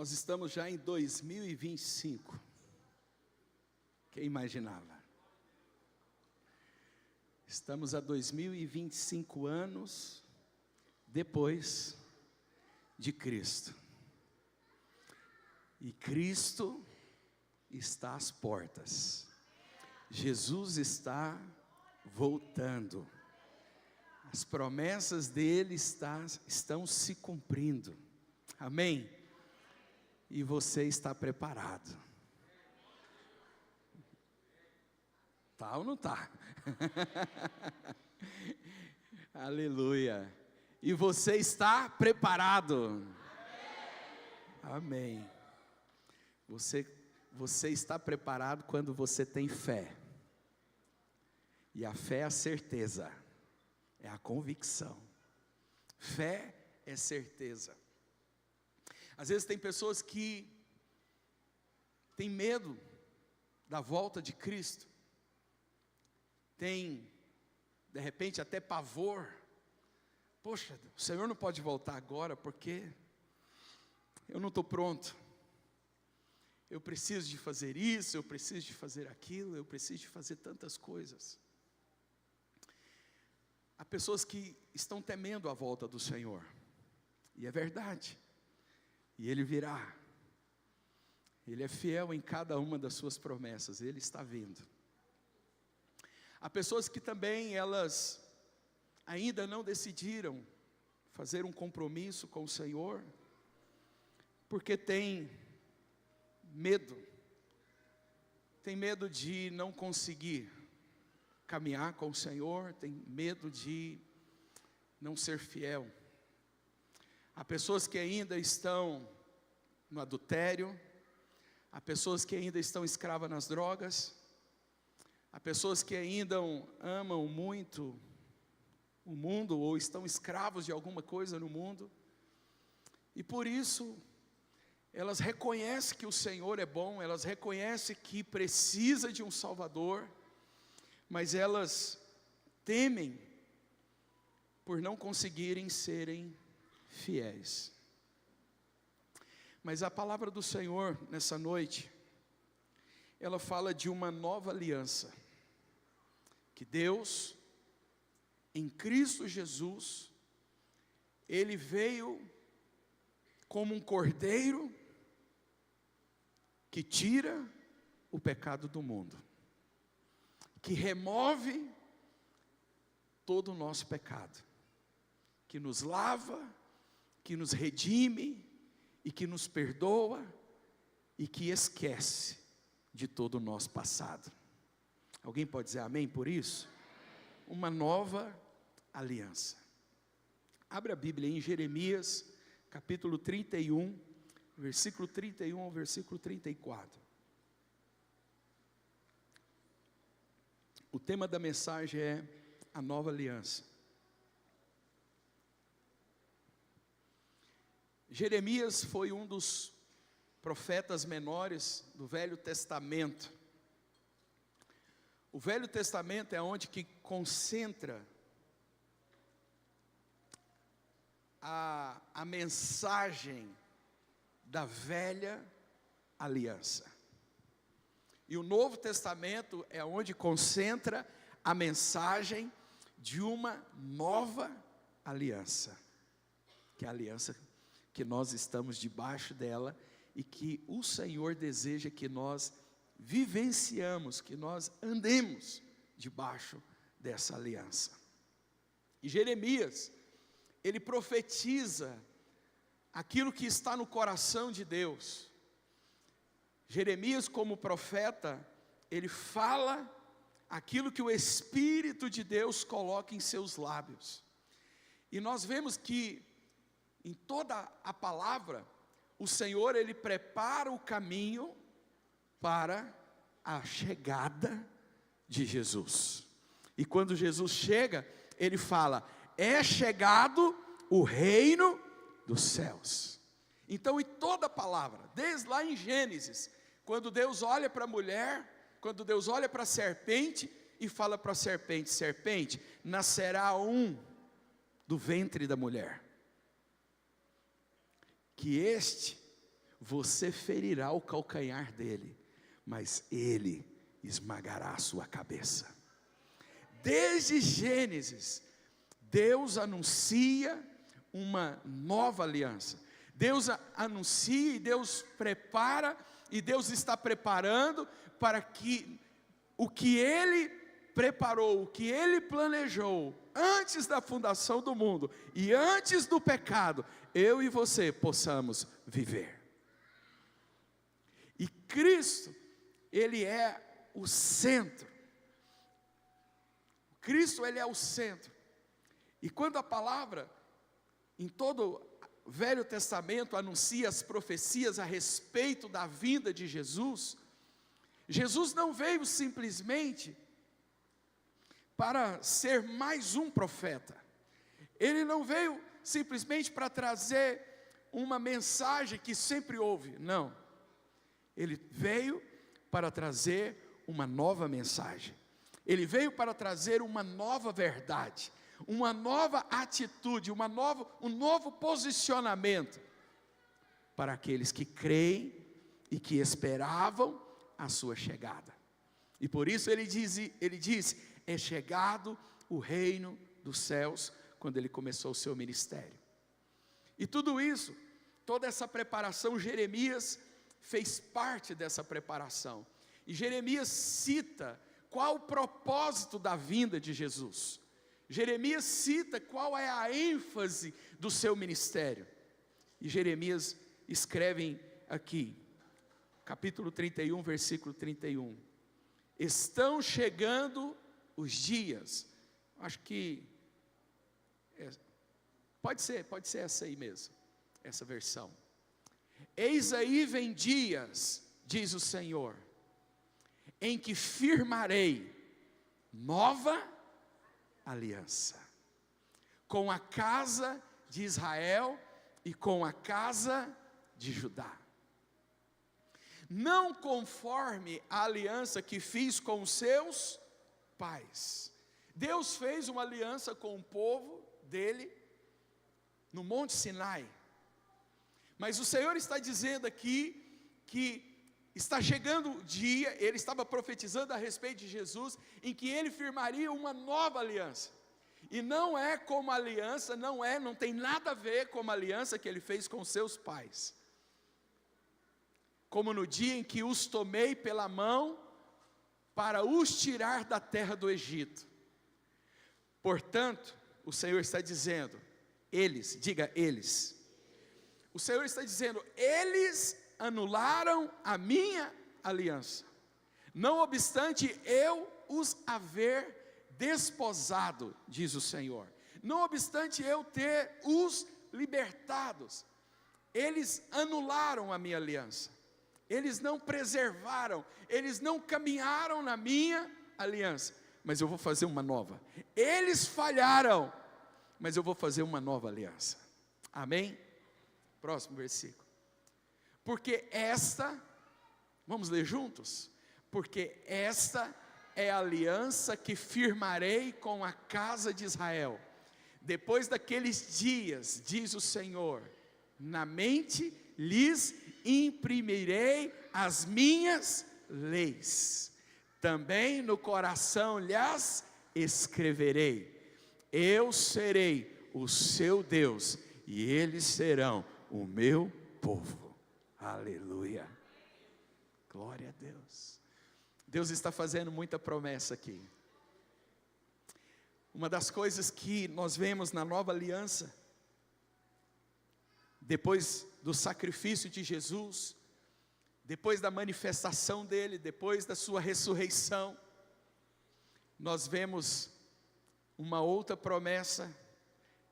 Nós estamos já em 2025. Quem imaginava? Estamos há 2025 anos depois de Cristo. E Cristo está às portas. Jesus está voltando. As promessas dele estão se cumprindo. Amém? E você está preparado. Tá ou não tá? Aleluia. E você está preparado? Amém. Você está preparado quando você tem fé. E a fé é a certeza. É a convicção. Fé é certeza. Às vezes tem pessoas que têm medo da volta de Cristo. Tem, de repente, até pavor. Poxa, o Senhor não pode voltar agora porque eu não estou pronto. Eu preciso de fazer isso, eu preciso de fazer aquilo, eu preciso de fazer tantas coisas. Há pessoas que estão temendo a volta do Senhor. E é verdade. E Ele virá. Ele é fiel em cada uma das suas promessas. Ele está vindo. Há pessoas que também elas ainda não decidiram fazer um compromisso com o Senhor, porque tem medo de não conseguir caminhar com o Senhor, tem medo de não ser fiel. Há pessoas que ainda estão no adultério, há pessoas que ainda estão escravas nas drogas, há pessoas que ainda amam muito o mundo ou estão escravos de alguma coisa no mundo, e por isso elas reconhecem que o Senhor é bom, elas reconhecem que precisa de um Salvador, mas elas temem por não conseguirem serem fiéis. Mas a palavra do Senhor nessa noite, ela fala de uma nova aliança, que Deus, em Cristo Jesus, Ele veio como um cordeiro, que tira o pecado do mundo, que remove todo o nosso pecado, que nos lava, que nos redime, e que nos perdoa, e que esquece de todo o nosso passado. Alguém pode dizer amém por isso? Uma nova aliança. Abra a Bíblia em Jeremias, capítulo 31, versículo 31 ao versículo 34. O tema da mensagem é a nova aliança. Jeremias foi um dos profetas menores do Velho Testamento. O Velho Testamento é onde que concentra a mensagem da velha aliança. E o Novo Testamento é onde concentra a mensagem de uma nova aliança, que é a aliança que nós estamos debaixo dela e que o Senhor deseja que nós vivenciamos, que nós andemos debaixo dessa aliança. E Jeremias, ele profetiza aquilo que está no coração de Deus. Jeremias, como profeta, ele fala aquilo que o Espírito de Deus coloca em seus lábios. E nós vemos que em toda a palavra, o Senhor, Ele prepara o caminho para a chegada de Jesus. E quando Jesus chega, Ele fala, é chegado o reino dos céus. Então, em toda a palavra, desde lá em Gênesis, quando Deus olha para a mulher, quando Deus olha para a serpente e fala para a serpente, serpente, nascerá um do ventre da mulher, que este você ferirá o calcanhar dele, mas ele esmagará a sua cabeça. Desde Gênesis, Deus anuncia uma nova aliança. Deus anuncia e Deus prepara, e Deus está preparando para que o que Ele preparou, o que Ele planejou antes da fundação do mundo e antes do pecado, eu e você possamos viver. E Cristo, Ele é o centro. Cristo, Ele é o centro. E quando a palavra, em todo o Velho Testamento, anuncia as profecias a respeito da vinda de Jesus, Jesus não veio simplesmente para ser mais um profeta. Ele não veio simplesmente para trazer uma mensagem que sempre houve, não. Ele veio para trazer uma nova mensagem. Ele veio para trazer uma nova verdade, uma nova atitude, um novo posicionamento para aqueles que creem e que esperavam a sua chegada. E por isso ele diz, é chegado o reino dos céus, quando ele começou o seu ministério. E tudo isso, toda essa preparação, Jeremias fez parte dessa preparação. E Jeremias cita qual o propósito da vinda de Jesus. Jeremias cita qual é a ênfase do seu ministério. E Jeremias escreve aqui, capítulo 31, versículo 31. Estão chegando os dias, acho que, pode ser essa aí mesmo, essa versão. Eis aí vem dias, diz o Senhor, em que firmarei nova aliança com a casa de Israel e com a casa de Judá. Não conforme a aliança que fiz com os seus pais. Deus fez uma aliança com o povo dele no Monte Sinai. Mas o Senhor está dizendo aqui que está chegando o dia, Ele estava profetizando a respeito de Jesus, em que Ele firmaria uma nova aliança. E não é como a aliança, não tem nada a ver com a aliança que Ele fez com seus pais. Como no dia em que os tomei pela mão, para os tirar da terra do Egito. Portanto, o Senhor está dizendo, eles, diga eles. O Senhor está dizendo, eles anularam a minha aliança, não obstante eu os haver desposado, diz o Senhor, não obstante eu ter os libertados, eles anularam a minha aliança, eles não preservaram, eles não caminharam na minha aliança, mas eu vou fazer uma nova. Eles falharam, mas eu vou fazer uma nova aliança. Amém? Próximo versículo. Porque esta, vamos ler juntos? Porque esta é a aliança que firmarei com a casa de Israel. Depois daqueles dias, diz o Senhor, na mente lhes imprimirei as minhas leis, também no coração lhes escreverei. Eu serei o seu Deus e eles serão o meu povo. Aleluia, glória a Deus. Deus está fazendo muita promessa aqui. Uma das coisas que nós vemos na nova aliança, depois do sacrifício de Jesus, depois da manifestação dele, depois da sua ressurreição, nós vemos uma outra promessa.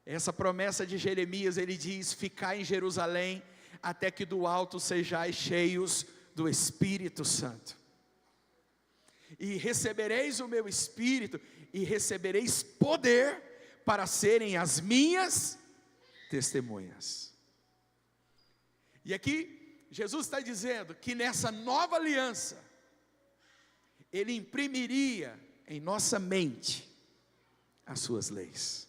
Essa promessa de Jeremias, ele diz, ficai em Jerusalém, até que do alto sejais cheios do Espírito Santo. E recebereis o meu Espírito, e recebereis poder, para serem as minhas testemunhas. E aqui, Jesus está dizendo, que nessa nova aliança, Ele imprimiria em nossa mente, as suas leis,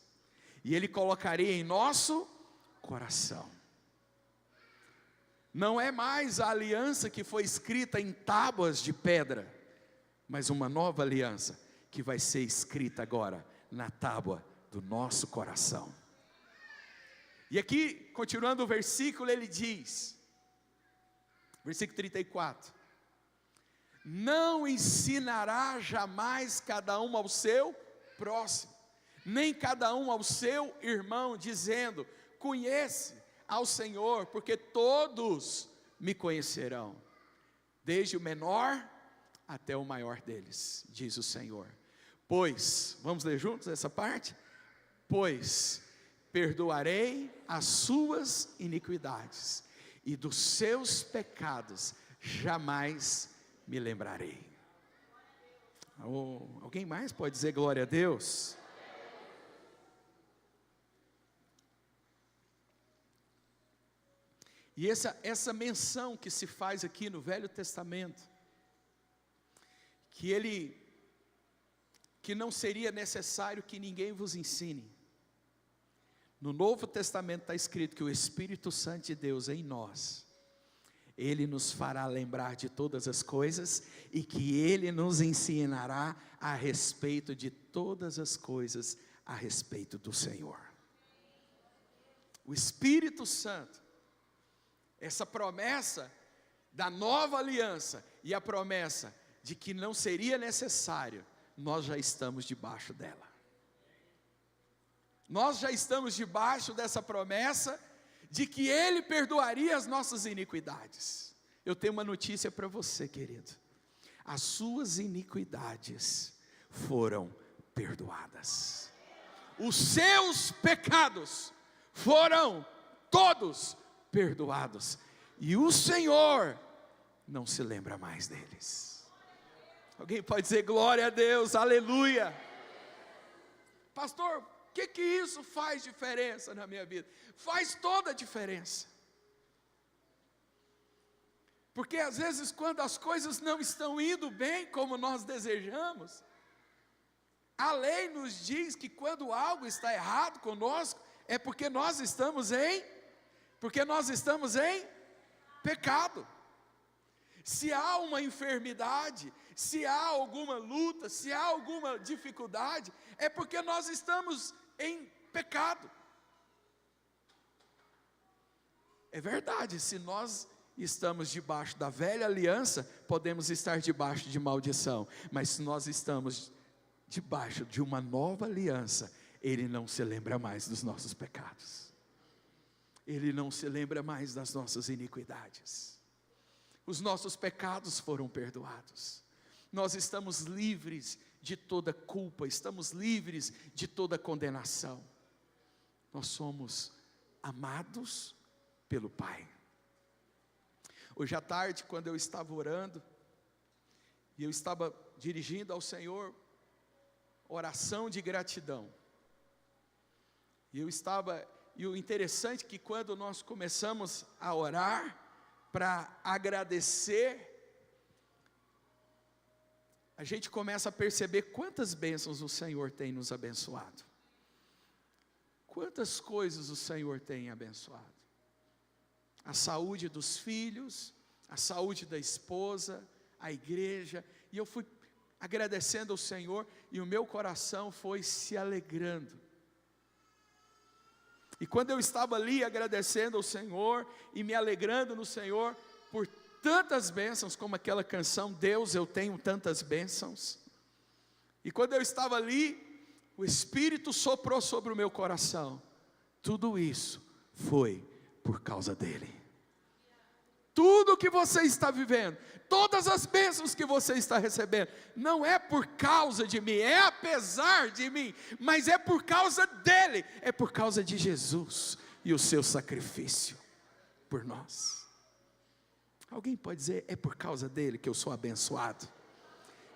e Ele colocaria em nosso coração. Não é mais a aliança que foi escrita em tábuas de pedra, mas uma nova aliança que vai ser escrita agora na tábua do nosso coração. E aqui, continuando o versículo, ele diz, versículo 34: não ensinará jamais cada um ao seu próximo, nem cada um ao seu irmão, dizendo: conhece ao Senhor, porque todos me conhecerão, desde o menor até o maior deles, diz o Senhor. Pois, vamos ler juntos essa parte? Pois perdoarei as suas iniquidades, e dos seus pecados jamais me lembrarei. Alguém mais pode dizer glória a Deus? E essa menção que se faz aqui no Velho Testamento, que não seria necessário que ninguém vos ensine. No Novo Testamento está escrito que o Espírito Santo de Deus em nós, Ele nos fará lembrar de todas as coisas, e que Ele nos ensinará a respeito de todas as coisas, a respeito do Senhor. O Espírito Santo, essa promessa da nova aliança, e a promessa de que não seria necessário, nós já estamos debaixo dela. Nós já estamos debaixo dessa promessa de que Ele perdoaria as nossas iniquidades. Eu tenho uma notícia para você, querido: as suas iniquidades foram perdoadas, os seus pecados foram todos perdoados, e o Senhor não se lembra mais deles. Alguém pode dizer glória a Deus, aleluia? Pastor, o que isso faz diferença na minha vida? Faz toda a diferença. Porque às vezes, quando as coisas não estão indo bem como nós desejamos, a lei nos diz que quando algo está errado conosco, é porque nós estamos em pecado. Se há uma enfermidade, se há alguma luta, se há alguma dificuldade, é porque nós estamos em pecado. É verdade, se nós estamos debaixo da velha aliança, podemos estar debaixo de maldição, mas se nós estamos debaixo de uma nova aliança, Ele não se lembra mais dos nossos pecados, Ele não se lembra mais das nossas iniquidades. Os nossos pecados foram perdoados, nós estamos livres de toda culpa, estamos livres de toda condenação, nós somos amados pelo Pai. Hoje à tarde, quando eu estava orando, e eu estava dirigindo ao Senhor oração de gratidão, e o interessante é que quando nós começamos a orar para agradecer, a gente começa a perceber quantas bênçãos o Senhor tem nos abençoado, quantas coisas o Senhor tem abençoado, a saúde dos filhos, a saúde da esposa, a igreja, e eu fui agradecendo ao Senhor, e o meu coração foi se alegrando. E quando eu estava ali agradecendo ao Senhor, e me alegrando no Senhor, por tantas bênçãos, como aquela canção, Deus, eu tenho tantas bênçãos, e quando eu estava ali, o Espírito soprou sobre o meu coração, tudo isso foi por causa dEle. Tudo que você está vivendo, todas as bênçãos que você está recebendo, não é por causa de mim, é apesar de mim, mas é por causa dEle, é por causa de Jesus e o seu sacrifício por nós. Alguém pode dizer, é por causa dEle que eu sou abençoado,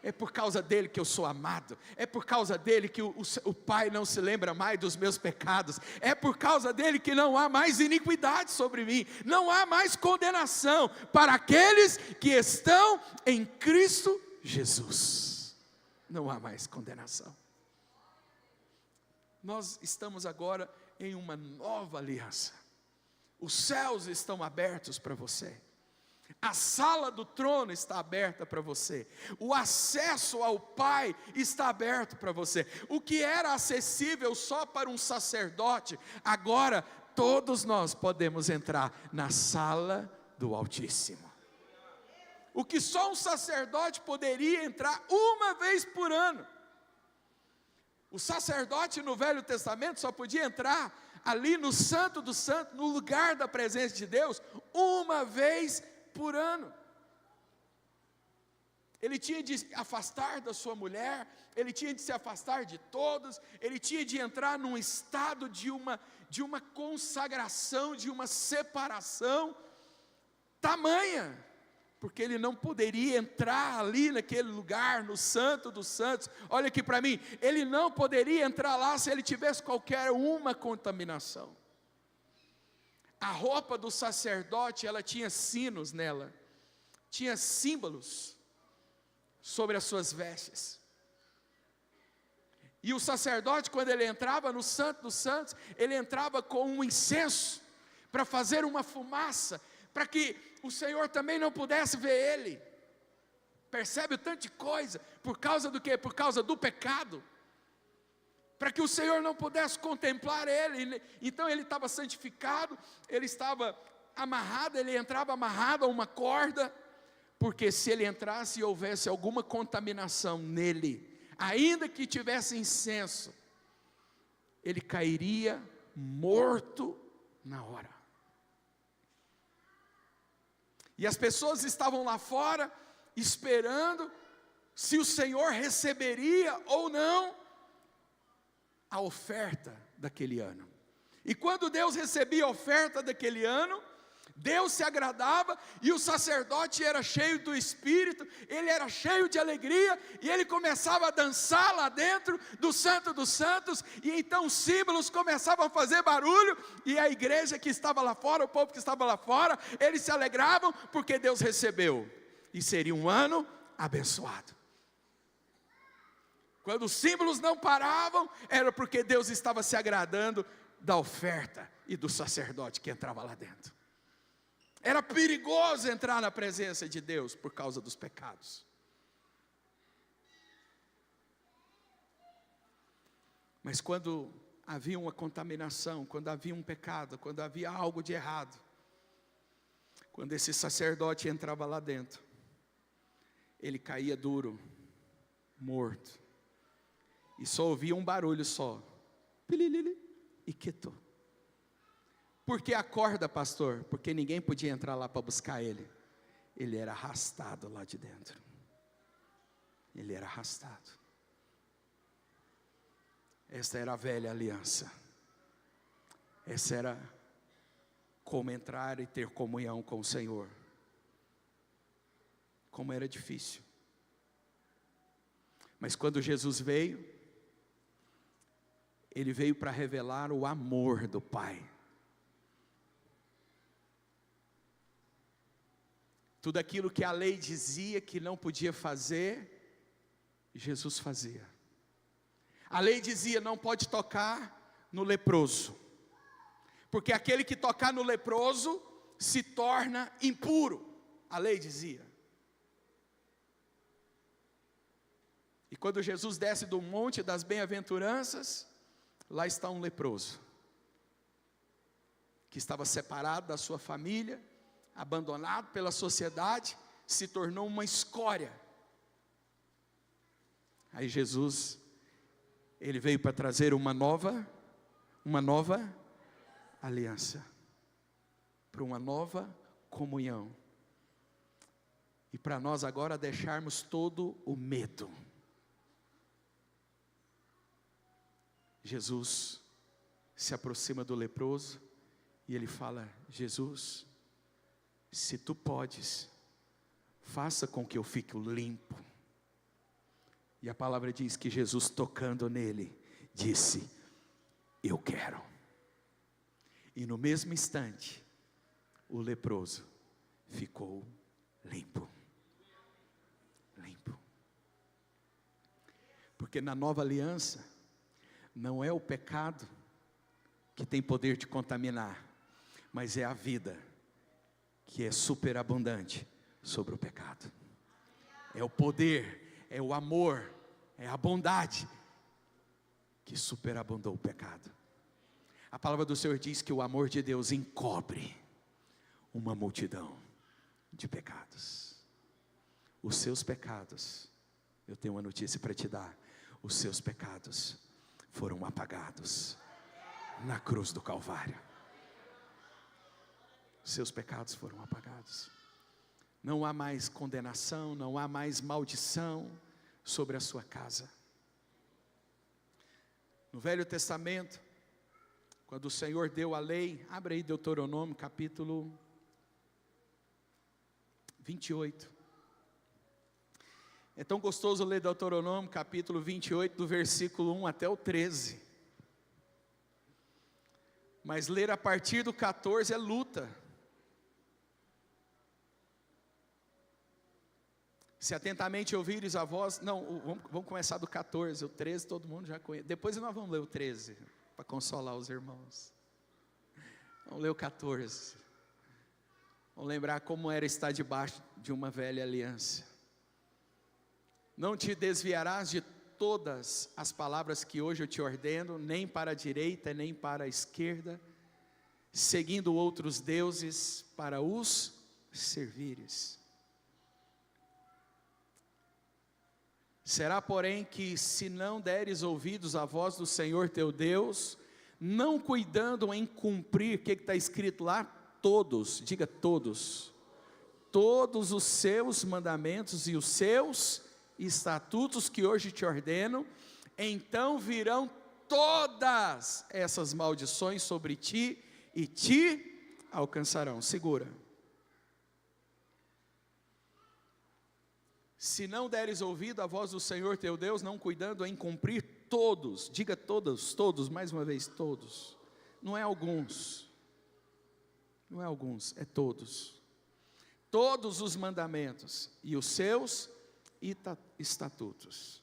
é por causa dEle que eu sou amado, é por causa dEle que o Pai não se lembra mais dos meus pecados, é por causa dEle que não há mais iniquidade sobre mim, não há mais condenação para aqueles que estão em Cristo Jesus, não há mais condenação. Nós estamos agora em uma nova aliança, Os céus estão abertos para você. A sala do trono está aberta para você. O acesso ao Pai está aberto para você. O que era acessível só para um sacerdote, agora todos nós podemos entrar na sala do Altíssimo. O que só um sacerdote poderia entrar uma vez por ano. O sacerdote no Velho Testamento só podia entrar ali no Santo dos Santos, no lugar da presença de Deus, uma vez por ano. Ele tinha de se afastar da sua mulher, ele tinha de se afastar de todos, ele tinha de entrar num estado de uma consagração, de uma separação tamanha, porque ele não poderia entrar ali naquele lugar, no Santo dos Santos. Olha aqui para mim, ele não poderia entrar lá se ele tivesse qualquer uma contaminação. A roupa do sacerdote, ela tinha sinos nela, tinha símbolos sobre as suas vestes. E o sacerdote, quando ele entrava no Santo dos Santos, ele entrava com um incenso, para fazer uma fumaça, para que o Senhor também não pudesse ver ele. Percebe o tanto de coisa? Por causa do quê? Por causa do pecado. Para que o Senhor não pudesse contemplar ele. Então ele estava santificado, ele estava amarrado, ele entrava amarrado a uma corda, porque se ele entrasse e houvesse alguma contaminação nele, ainda que tivesse incenso, ele cairia morto na hora. E as pessoas estavam lá fora, esperando se o Senhor receberia ou não a oferta daquele ano. E quando Deus recebia a oferta daquele ano, Deus se agradava, e o sacerdote era cheio do Espírito, ele era cheio de alegria, e ele começava a dançar lá dentro do Santo dos Santos, e então os símbolos começavam a fazer barulho, e a igreja que estava lá fora, o povo que estava lá fora, eles se alegravam, porque Deus recebeu, e seria um ano abençoado. Quando os símbolos não paravam, era porque Deus estava se agradando da oferta e do sacerdote que entrava lá dentro. Era perigoso entrar na presença de Deus por causa dos pecados. Mas quando havia uma contaminação, quando havia um pecado, quando havia algo de errado, quando esse sacerdote entrava lá dentro, ele caía duro, morto, e só ouvia um barulho só, pililili, e quietou. Por que a corda, pastor? Porque ninguém podia entrar lá para buscar ele. Ele era arrastado lá de dentro. Ele era arrastado. Essa era a velha aliança. Essa era como entrar e ter comunhão com o Senhor. Como era difícil. Mas quando Jesus veio, ele veio para revelar o amor do Pai. Tudo aquilo que a lei dizia que não podia fazer, Jesus fazia. A lei dizia: não pode tocar no leproso, porque aquele que tocar no leproso se torna impuro. A lei dizia. E quando Jesus desce do monte das bem-aventuranças, lá está um leproso, que estava separado da sua família, abandonado pela sociedade, se tornou uma escória. Aí Jesus, ele veio para trazer uma nova aliança, para uma nova comunhão, e para nós agora deixarmos todo o medo. Jesus se aproxima do leproso, e ele fala: Jesus, se tu podes, faça com que eu fique limpo. E a palavra diz que Jesus, tocando nele, disse: eu quero. E no mesmo instante, o leproso ficou limpo. Limpo. Porque na nova aliança, não é o pecado que tem poder de contaminar, mas é a vida que é superabundante sobre o pecado. É o poder, é o amor, é a bondade que superabundou o pecado. A palavra do Senhor diz que o amor de Deus encobre uma multidão de pecados. Os seus pecados, eu tenho uma notícia para te dar, os seus pecados foram apagados na cruz do Calvário. Os seus pecados foram apagados. Não há mais condenação, não há mais maldição sobre a sua casa. No Velho Testamento, quando o Senhor deu a lei, abre aí Deuteronômio capítulo 28. É tão gostoso ler Deuteronômio capítulo 28, do versículo 1 até o 13. Mas ler a partir do 14 é luta. Se atentamente ouvires a voz, não, vamos começar do 14, o 13 todo mundo já conhece. Depois nós vamos ler o 13, para consolar os irmãos. Vamos ler o 14. Vamos lembrar como era estar debaixo de uma velha aliança. Não te desviarás de todas as palavras que hoje eu te ordeno, nem para a direita, nem para a esquerda, seguindo outros deuses para os servires. Será, porém, que se não deres ouvidos à voz do Senhor teu Deus, não cuidando em cumprir, o que está escrito lá? Todos, diga todos os seus mandamentos e os seus estatutos que hoje te ordeno, então virão todas essas maldições sobre ti e te alcançarão. Segura. Se não deres ouvido à voz do Senhor teu Deus, não cuidando em cumprir todos, diga todos, mais uma vez, todos, não é alguns, é todos os mandamentos e os seus estatutos.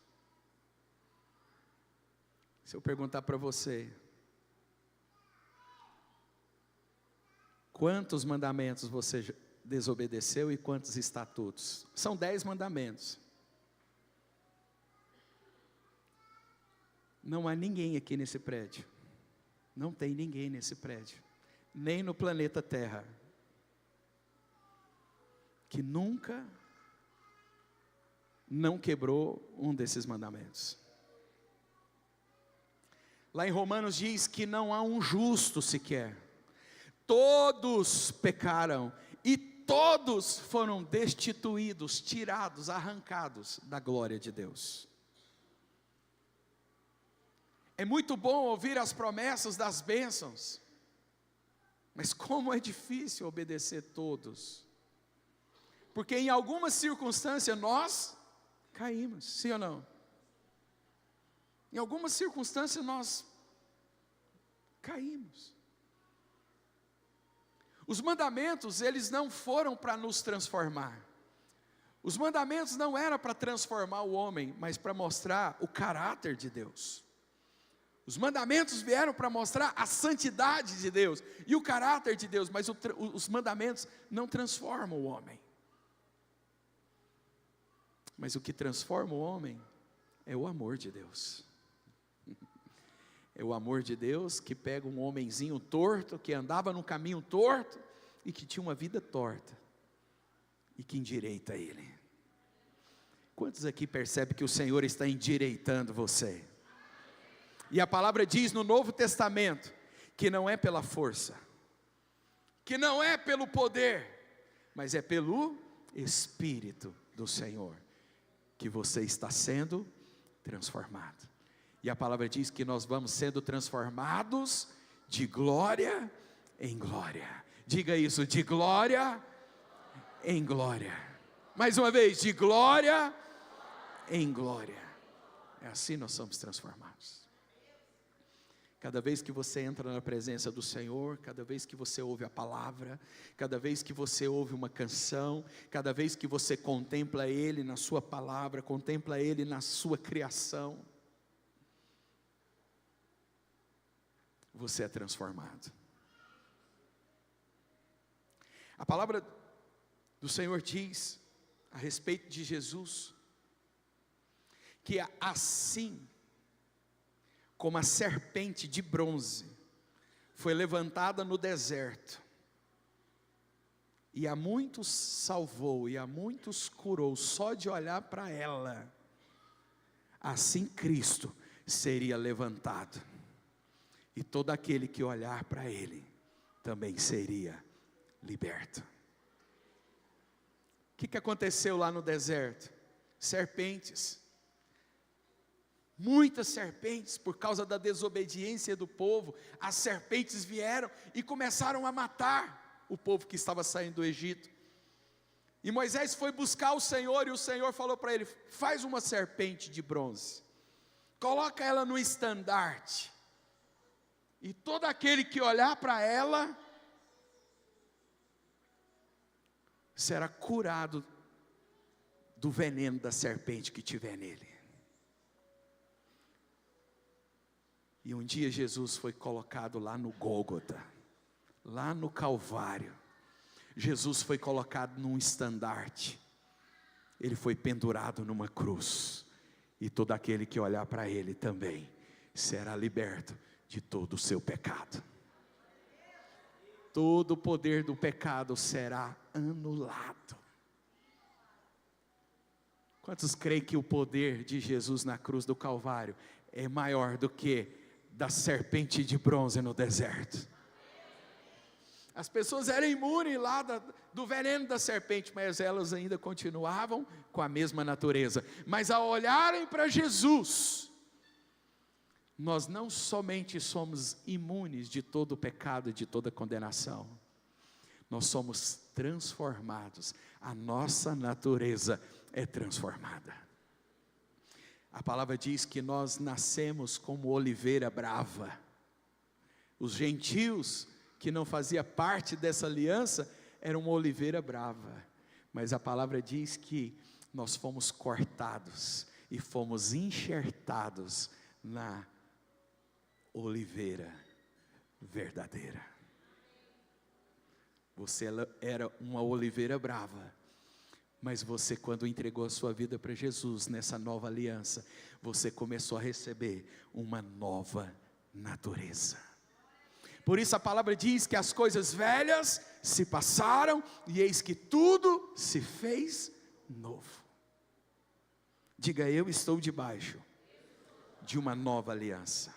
Se eu perguntar para você, quantos mandamentos você desobedeceu e quantos estatutos? São 10 mandamentos. Não há ninguém aqui nesse prédio, não tem ninguém nesse prédio, nem no planeta Terra, que nunca não quebrou um desses mandamentos. Lá em Romanos diz que não há um justo sequer. Todos pecaram e todos foram destituídos, tirados, arrancados da glória de Deus. É muito bom ouvir as promessas das bênçãos, mas como é difícil obedecer todos. Porque em alguma circunstância nós caímos, sim ou não? Em alguma circunstância nós caímos. Os mandamentos, eles não foram para nos transformar. Os mandamentos não eram para transformar o homem, mas para mostrar o caráter de Deus. Os mandamentos vieram para mostrar a santidade de Deus e o caráter de Deus, mas os mandamentos não transformam o homem. Mas o que transforma o homem é o amor de Deus. É o amor de Deus que pega um homenzinho torto, que andava num caminho torto e que tinha uma vida torta, e que endireita ele. Quantos aqui percebem que o Senhor está endireitando você? E a palavra diz no Novo Testamento, que não é pela força, que não é pelo poder, mas é pelo Espírito do Senhor, que você está sendo transformado. E a palavra diz que nós vamos sendo transformados de glória em glória. Diga isso, de glória em glória. Mais uma vez, de glória em glória. É assim nós somos transformados. Cada vez que você entra na presença do Senhor, cada vez que você ouve a palavra, cada vez que você ouve uma canção, cada vez que você contempla Ele na sua palavra, contempla Ele na sua criação, você é transformado. A palavra do Senhor diz a respeito de Jesus, que assim como a serpente de bronze foi levantada no deserto, e a muitos salvou, e a muitos curou, só de olhar para ela, assim Cristo seria levantado, e todo aquele que olhar para Ele, também seria liberto. O que aconteceu lá no deserto? Serpentes, muitas serpentes, por causa da desobediência do povo, as serpentes vieram e começaram a matar o povo que estava saindo do Egito. E Moisés foi buscar o Senhor, e o Senhor falou para ele: faz uma serpente de bronze, coloca ela no estandarte, e todo aquele que olhar para ela, será curado do veneno da serpente que tiver nele. E um dia Jesus foi colocado lá no Gólgota, lá no Calvário. Jesus foi colocado num estandarte, ele foi pendurado numa cruz, e todo aquele que olhar para ele também será liberto de todo o seu pecado. Todo o poder do pecado será anulado. Quantos creem que o poder de Jesus na cruz do Calvário é maior do que da serpente de bronze no deserto? As pessoas eram imunes lá do veneno da serpente, mas elas ainda continuavam com a mesma natureza. Mas ao olharem para Jesus, nós não somente somos imunes de todo o pecado e de toda condenação, nós somos transformados, a nossa natureza é transformada. A palavra diz que nós nascemos como oliveira brava. Os gentios que não faziam parte dessa aliança eram uma oliveira brava, mas a palavra diz que nós fomos cortados e fomos enxertados na oliveira verdadeira. Você era uma oliveira brava, mas você, quando entregou a sua vida para Jesus nessa nova aliança, você começou a receber uma nova natureza. Por isso a palavra diz que as coisas velhas se passaram e eis que tudo se fez novo. Diga: eu estou debaixo de uma nova aliança.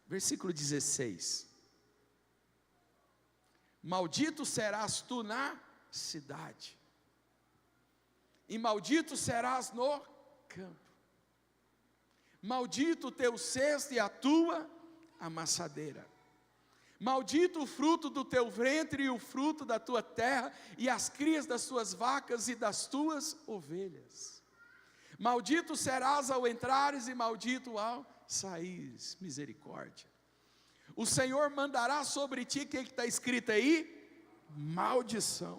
Versículo 16: maldito serás tu na cidade, e maldito serás no campo. Maldito o teu cesto e a tua amassadeira. Maldito o fruto do teu ventre e o fruto da tua terra, e as crias das tuas vacas e das tuas ovelhas. Maldito serás ao entrares e maldito ao saíres. Misericórdia. O Senhor mandará sobre ti, o que está escrito aí? Maldição.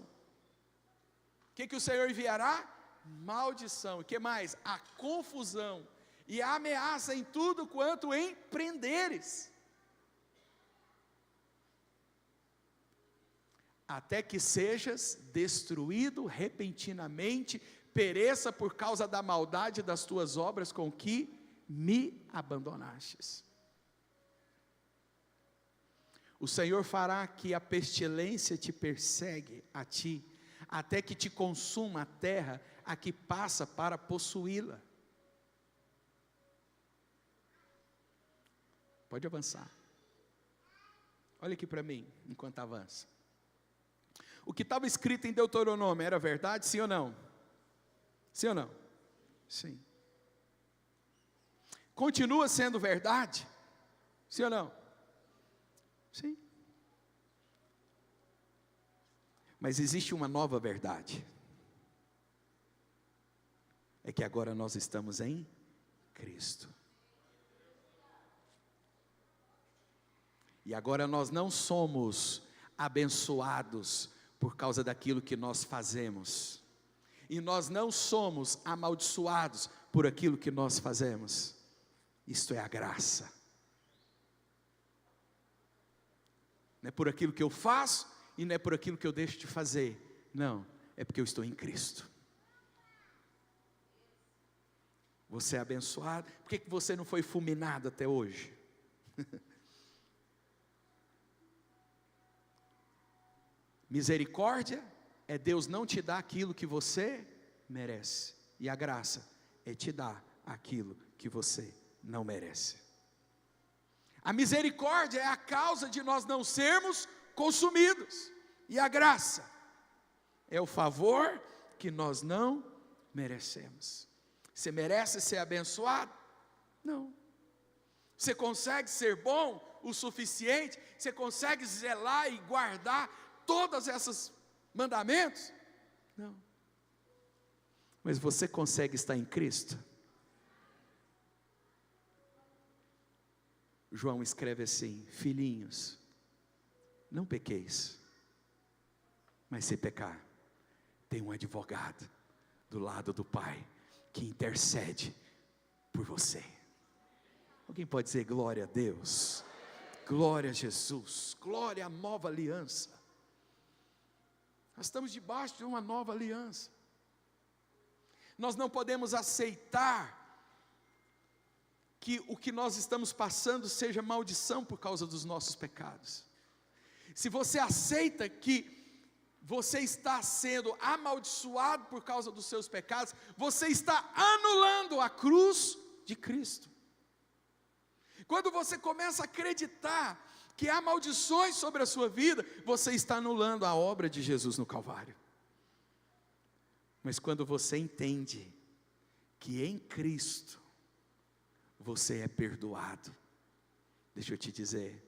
O que o Senhor enviará? Maldição. O que mais? A confusão e a ameaça em tudo quanto empreenderes, até que sejas destruído repentinamente, pereça por causa da maldade das tuas obras com que me abandonastes. O Senhor fará que a pestilência te persegue a ti, até que te consuma a terra a que passa para possuí-la. Pode avançar. Olha aqui para mim, enquanto avança. O que estava escrito em Deuteronômio era verdade, sim ou não? Sim ou não? Sim. Continua sendo verdade? Sim ou não? Sim. Mas existe uma nova verdade. É que agora nós estamos em Cristo. E agora nós não somos abençoados por causa daquilo que nós fazemos. E nós não somos amaldiçoados por aquilo que nós fazemos. Isto é a graça. Não é por aquilo que eu faço e não é por aquilo que eu deixo de fazer. Não, é porque eu estou em Cristo. Você é abençoado. Por que você não foi fulminado até hoje? Misericórdia é Deus não te dar aquilo que você merece. E a graça é te dar aquilo que você não merece. A misericórdia é a causa de nós não sermos consumidos. E a graça é o favor que nós não merecemos. Você merece ser abençoado? Não. Você consegue ser bom o suficiente? Você consegue zelar e guardar todos esses mandamentos? Não. Mas você consegue estar em Cristo? João escreve assim: filhinhos, não pequeis, mas se pecar, tem um advogado do lado do Pai, que intercede por você. Alguém pode dizer glória a Deus? Glória a Jesus, glória à nova aliança. Nós estamos debaixo de uma nova aliança. Nós não podemos aceitar que o que nós estamos passando seja maldição por causa dos nossos pecados. Se você aceita que você está sendo amaldiçoado por causa dos seus pecados, você está anulando a cruz de Cristo. Quando você começa a acreditar que há maldições sobre a sua vida, você está anulando a obra de Jesus no Calvário. Mas quando você entende que em Cristo você é perdoado, deixa eu te dizer,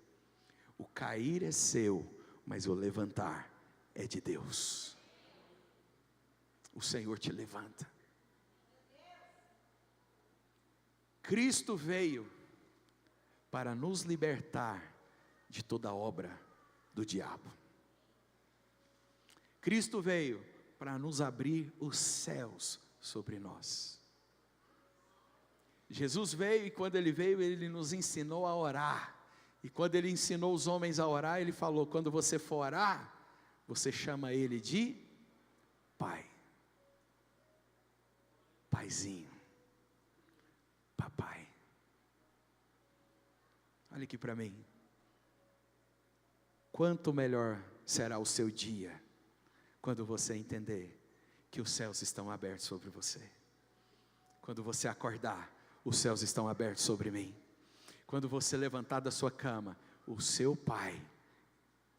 o cair é seu, mas o levantar é de Deus. O Senhor te levanta. Cristo veio para nos libertar de toda obra do diabo. Cristo veio para nos abrir os céus sobre nós. Jesus veio, e quando Ele veio, Ele nos ensinou a orar. E quando Ele ensinou os homens a orar, Ele falou: quando você for orar, você chama Ele de Pai, Paizinho, Papai. Olha aqui para mim. Quanto melhor será o seu dia quando você entender que os céus estão abertos sobre você. Quando você acordar, os céus estão abertos sobre mim. Quando você levantar da sua cama, o seu Pai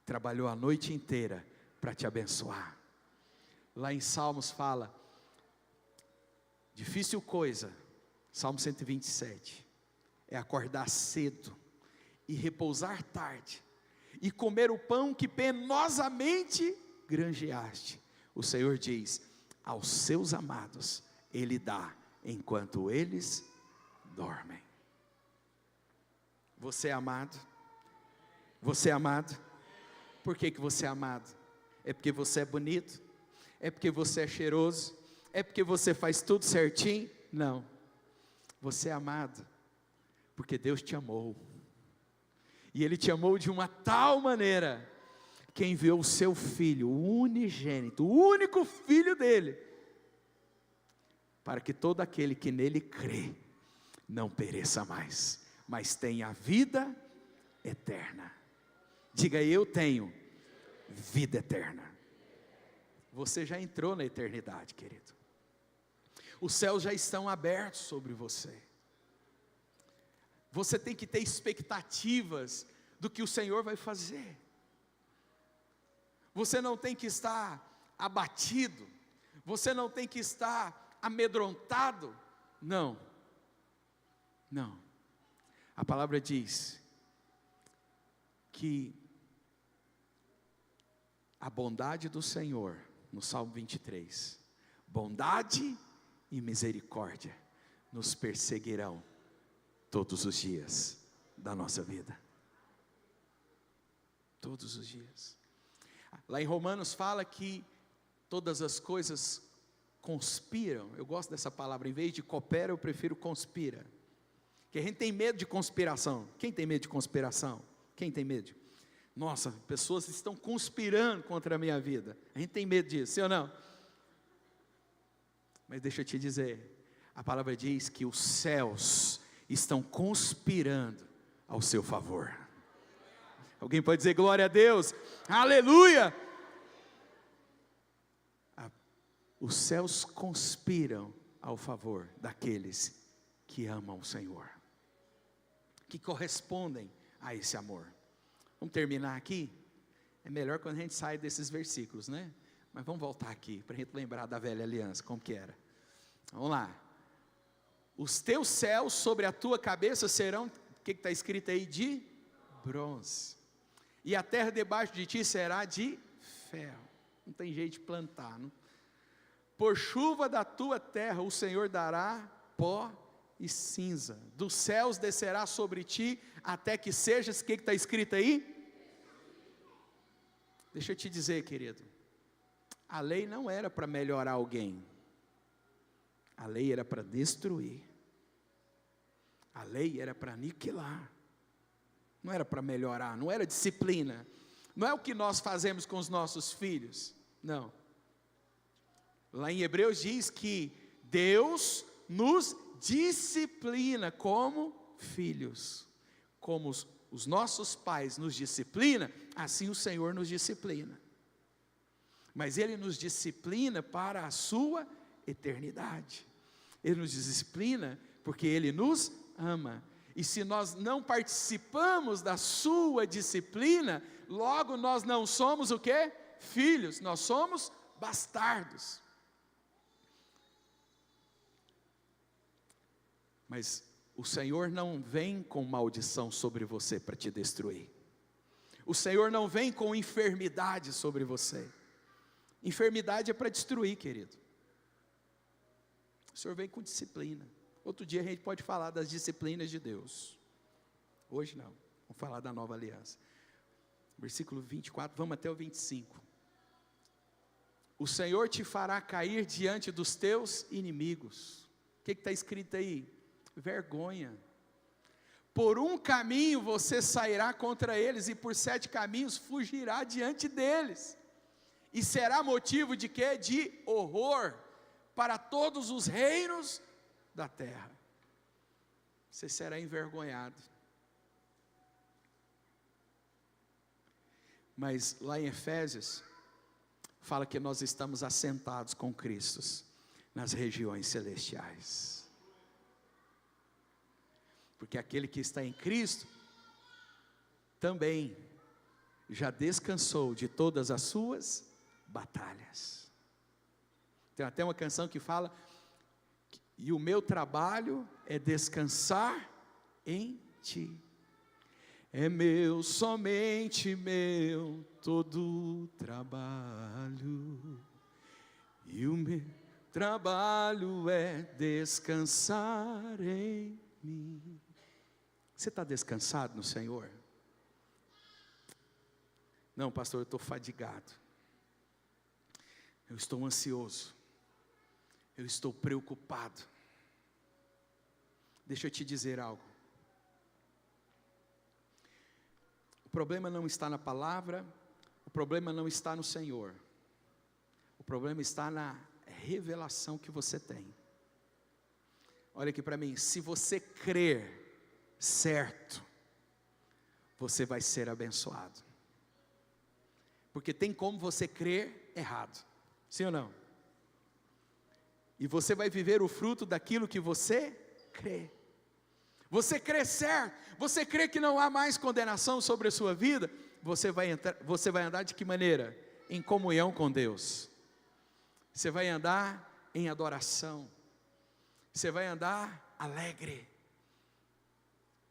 trabalhou a noite inteira para te abençoar. Lá em Salmos fala: difícil coisa, Salmo 127, é acordar cedo e repousar tarde, e comer o pão que penosamente granjeaste. O Senhor diz: aos seus amados Ele dá enquanto eles dormem. Você é amado? Você é amado? Por que você é amado? É porque você é bonito? É porque você é cheiroso? É porque você faz tudo certinho? Não. Você é amado porque Deus te amou. E Ele te amou de uma tal maneira que enviou o seu Filho, o unigênito, o único Filho dele, para que todo aquele que nele crê não pereça mais, mas tenha vida eterna. Diga: eu tenho vida eterna. Você já entrou na eternidade, querido. Os céus já estão abertos sobre você. Você tem que ter expectativas do que o Senhor vai fazer. Você não tem que estar abatido. Você não tem que estar amedrontado. Não. Não. A palavra diz que a bondade do Senhor, no Salmo 23, bondade e misericórdia nos perseguirão todos os dias da nossa vida. Todos os dias. Lá em Romanos fala que todas as coisas conspiram. Eu gosto dessa palavra, em vez de coopera, eu prefiro conspira. Que a gente tem medo de conspiração. Quem tem medo de conspiração? Quem tem medo? Nossa, pessoas estão conspirando contra a minha vida. A gente tem medo disso, sim ou não? Mas deixa eu te dizer, a palavra diz que os céus estão conspirando ao seu favor. Alguém pode dizer glória a Deus? Aleluia! Os céus conspiram ao favor daqueles que amam o Senhor, que correspondem a esse amor. Vamos terminar aqui? É melhor quando a gente sai desses versículos, né? Mas vamos voltar aqui, para a gente lembrar da velha aliança, como que era. Vamos lá. Os teus céus sobre a tua cabeça serão, o que está escrito aí? De bronze. E a terra debaixo de ti será de ferro. Não tem jeito de plantar, não? Por chuva da tua terra o Senhor dará pó e cinza. Dos céus descerá sobre ti, até que sejas, o que está escrito aí? Deixa eu te dizer, querido, a lei não era para melhorar alguém, a lei era para destruir, a lei era para aniquilar, não era para melhorar, não era disciplina, não é o que nós fazemos com os nossos filhos, não. Lá em Hebreus diz que Deus nos disciplina como filhos, como os nossos pais nos disciplinam, assim o Senhor nos disciplina, mas Ele nos disciplina para a sua eternidade, Ele nos disciplina porque Ele nos ama, e se nós não participamos da sua disciplina, logo nós não somos o quê? Filhos, nós somos bastardos. Mas o Senhor não vem com maldição sobre você para te destruir. O Senhor não vem com enfermidade sobre você. Enfermidade é para destruir, querido. O Senhor vem com disciplina. Outro dia a gente pode falar das disciplinas de Deus. Hoje não. Vamos falar da nova aliança. Versículo 24, vamos até o 25. O Senhor te fará cair diante dos teus inimigos. O que está escrito aí? Vergonha. Por um caminho você sairá contra eles, e por 7 caminhos fugirá diante deles, e será motivo de quê? De horror para todos os reinos da terra. Você será envergonhado. Mas lá em Efésios fala que nós estamos assentados com Cristo nas regiões celestiais. Porque aquele que está em Cristo também já descansou de todas as suas batalhas. Tem até uma canção que fala: e o meu trabalho é descansar em ti. É meu, somente meu, todo trabalho. E o meu trabalho é descansar em mim. Você está descansado no Senhor? Não, pastor, eu estou fadigado. Eu estou ansioso. Eu estou preocupado. Deixa eu te dizer algo. O problema não está na palavra, o problema não está no Senhor. O problema está na revelação que você tem. Olha aqui para mim, se você crer certo, você vai ser abençoado. Porque tem como você crer errado, sim ou não? E você vai viver o fruto daquilo que você crê. Você crê certo, você crê que não há mais condenação sobre a sua vida, você vai andar de que maneira? Em comunhão com Deus. Você vai andar em adoração. Você vai andar alegre.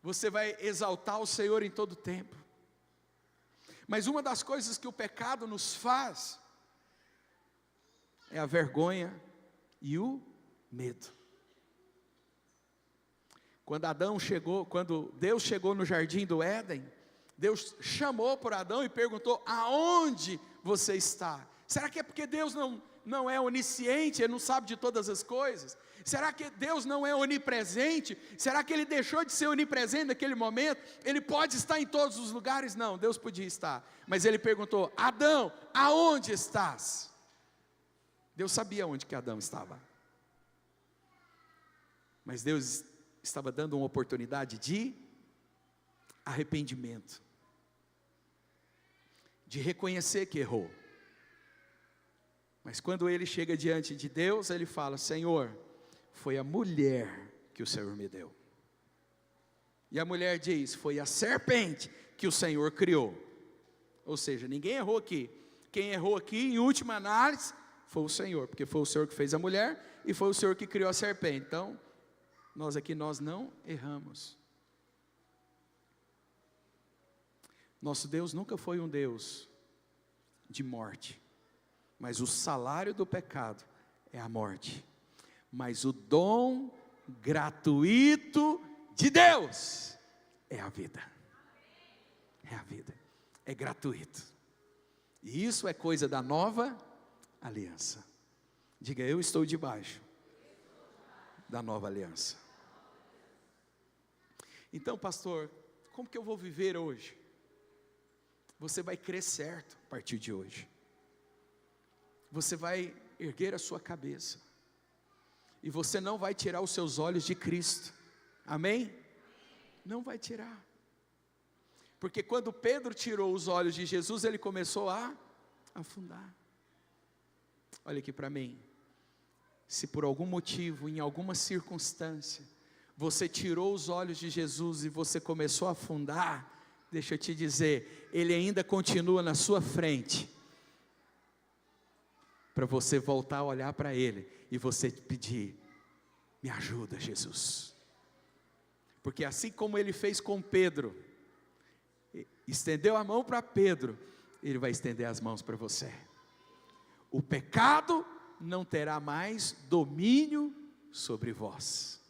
Você vai exaltar o Senhor em todo tempo. Mas uma das coisas que o pecado nos faz é a vergonha e o medo. Quando Deus chegou no jardim do Éden, Deus chamou por Adão e perguntou: aonde você está? Será que é porque Deus não é onisciente, Ele não sabe de todas as coisas? Será que Deus não é onipresente? Será que Ele deixou de ser onipresente naquele momento? Ele pode estar em todos os lugares? Não, Deus podia estar, mas Ele perguntou: Adão, aonde estás? Deus sabia onde que Adão estava, mas Deus estava dando uma oportunidade de arrependimento, de reconhecer que errou. Mas quando ele chega diante de Deus, ele fala: Senhor, foi a mulher que o Senhor me deu. E a mulher diz: foi a serpente que o Senhor criou. Ou seja, ninguém errou aqui. Quem errou aqui, em última análise, foi o Senhor, porque foi o Senhor que fez a mulher e foi o Senhor que criou a serpente. Então, nós não erramos. Nosso Deus nunca foi um Deus de morte, mas o salário do pecado é a morte. Mas o dom gratuito de Deus é a vida. É a vida. É gratuito. E isso é coisa da nova aliança. Diga: eu estou debaixo da nova aliança. Então, pastor, como que eu vou viver hoje? Você vai crer certo a partir de hoje. Você vai erguer a sua cabeça. E você não vai tirar os seus olhos de Cristo. Amém? Não vai tirar. Porque quando Pedro tirou os olhos de Jesus, ele começou a afundar. Olha aqui para mim. Se por algum motivo, em alguma circunstância, você tirou os olhos de Jesus e você começou a afundar, deixa eu te dizer, Ele ainda continua na sua frente, para você voltar a olhar para Ele, e você pedir: me ajuda, Jesus. Porque assim como Ele fez com Pedro, estendeu a mão para Pedro, Ele vai estender as mãos para você. O pecado não terá mais domínio sobre vós,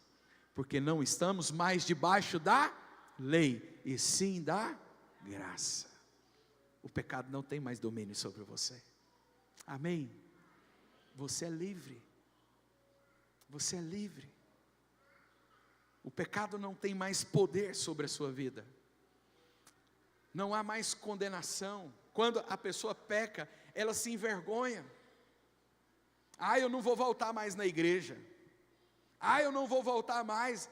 porque não estamos mais debaixo da lei, e sim da graça. O pecado não tem mais domínio sobre você. Amém? Você é livre. Você é livre. O pecado não tem mais poder sobre a sua vida. Não há mais condenação. Quando a pessoa peca, ela se envergonha. Eu não vou voltar mais na igreja. Eu não vou voltar mais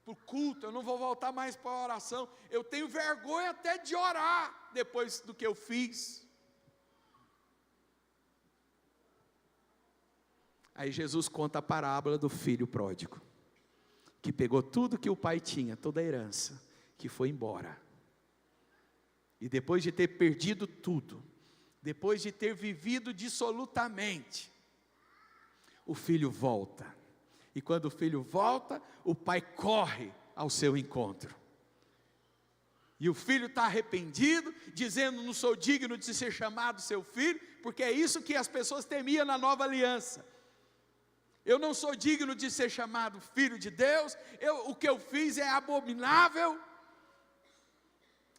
para o culto, eu não vou voltar mais para a oração. Eu tenho vergonha até de orar depois do que eu fiz. Aí Jesus conta a parábola do filho pródigo, que pegou tudo que o pai tinha, toda a herança, que foi embora. E depois de ter perdido tudo, depois de ter vivido dissolutamente, o filho volta. E quando o filho volta, o pai corre ao seu encontro. E o filho está arrependido, dizendo: não sou digno de ser chamado seu filho, porque é isso que as pessoas temiam na nova aliança. Eu não sou digno de ser chamado filho de Deus, o que eu fiz é abominável.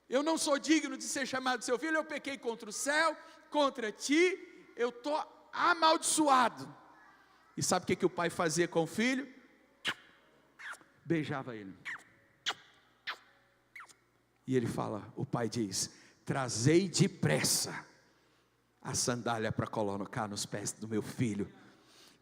Eu não sou digno de ser chamado seu filho, eu pequei contra o céu, contra ti, eu estou amaldiçoado. E sabe o que o pai fazia com o filho? Beijava ele. E ele fala, o pai diz: trazei depressa a sandália para colocar nos pés do meu filho.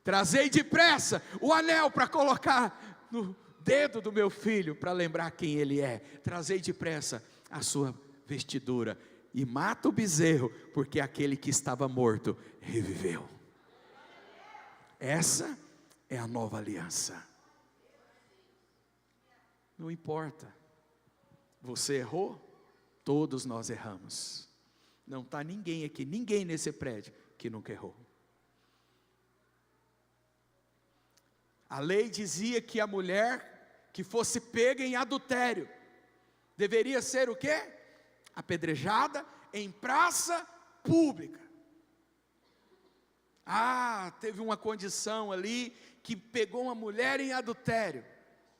Trazei depressa o anel para colocar no dedo do meu filho, para lembrar quem ele é. Trazei depressa a sua vestidura e mata o bezerro, porque aquele que estava morto reviveu. Essa é a nova aliança. Não importa, você errou, todos nós erramos. Não está ninguém aqui, ninguém nesse prédio que nunca errou. A lei dizia que a mulher que fosse pega em adultério deveria ser o quê? Apedrejada em praça pública. Teve uma condição ali que pegou uma mulher em adultério.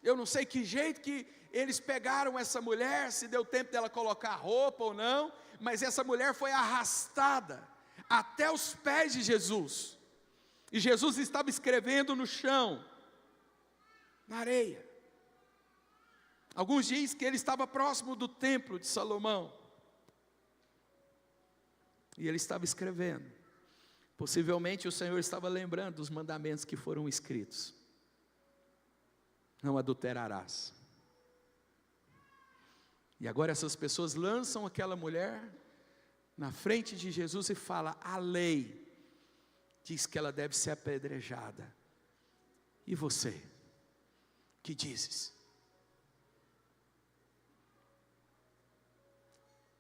Eu não sei que jeito que eles pegaram essa mulher, se deu tempo dela colocar roupa ou não, mas essa mulher foi arrastada até os pés de Jesus. E Jesus estava escrevendo no chão, na areia. Alguns dizem que ele estava próximo do templo de Salomão. E ele estava escrevendo. Possivelmente o Senhor estava lembrando dos mandamentos que foram escritos. Não adulterarás. E agora essas pessoas lançam aquela mulher na frente de Jesus e falam: a lei diz que ela deve ser apedrejada. E você? Que dizes?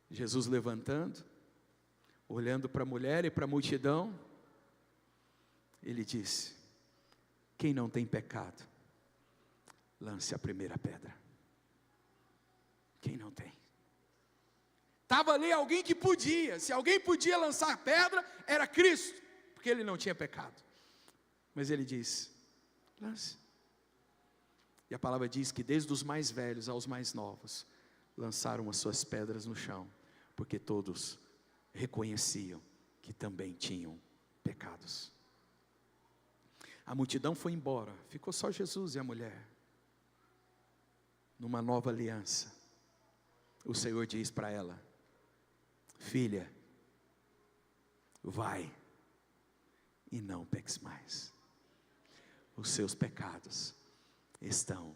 Jesus levantando, olhando para a mulher e para a multidão, ele disse: quem não tem pecado, lance a primeira pedra. Quem não tem? Estava ali alguém que podia, se alguém podia lançar a pedra, era Cristo, porque ele não tinha pecado. Mas ele disse: lance. E a palavra diz que desde os mais velhos aos mais novos, lançaram as suas pedras no chão, porque todos reconheciam que também tinham pecados. A multidão foi embora, ficou só Jesus e a mulher. Numa nova aliança, o Senhor diz para ela: filha, vai e não peques mais. Os seus pecados estão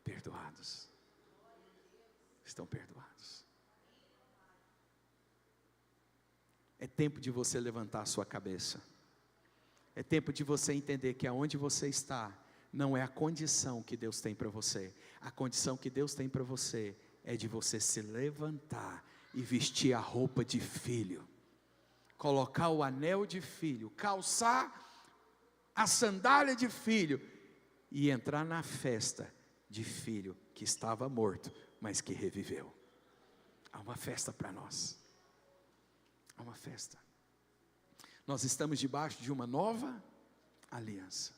perdoados. Estão perdoados. É tempo de você levantar a sua cabeça. É tempo de você entender que aonde você está não é a condição que Deus tem para você. A condição que Deus tem para você é de você se levantar e vestir a roupa de filho, colocar o anel de filho, calçar a sandália de filho e entrar na festa de filho que estava morto, mas que reviveu. Há uma festa para nós. Há uma festa. Nós estamos debaixo de uma nova aliança.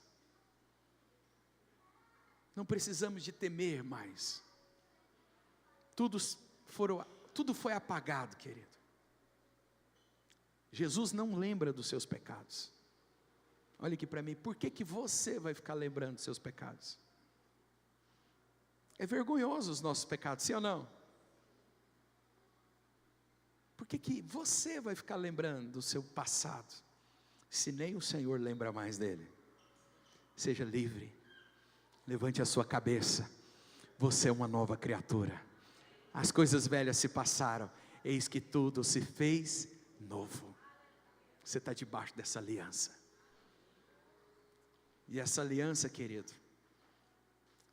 Não precisamos de temer mais. Tudo foi apagado, querido. Jesus não lembra dos seus pecados. Olha aqui para mim, por que você vai ficar lembrando dos seus pecados? É vergonhoso os nossos pecados, sim ou não? Por que você vai ficar lembrando do seu passado, se nem o Senhor lembra mais dele? Seja livre, levante a sua cabeça, você é uma nova criatura. As coisas velhas se passaram, eis que tudo se fez novo. Você está debaixo dessa aliança. E essa aliança, querido,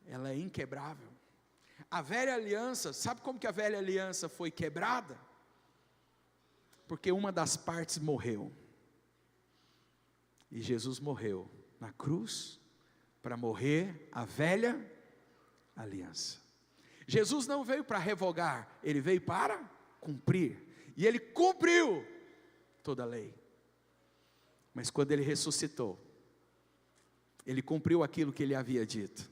ela é inquebrável. A velha aliança, sabe como que a velha aliança foi quebrada? Porque uma das partes morreu. E Jesus morreu na cruz para morrer a velha aliança. Jesus não veio para revogar, ele veio para cumprir. E ele cumpriu toda a lei. Mas quando ele ressuscitou, ele cumpriu aquilo que ele havia dito.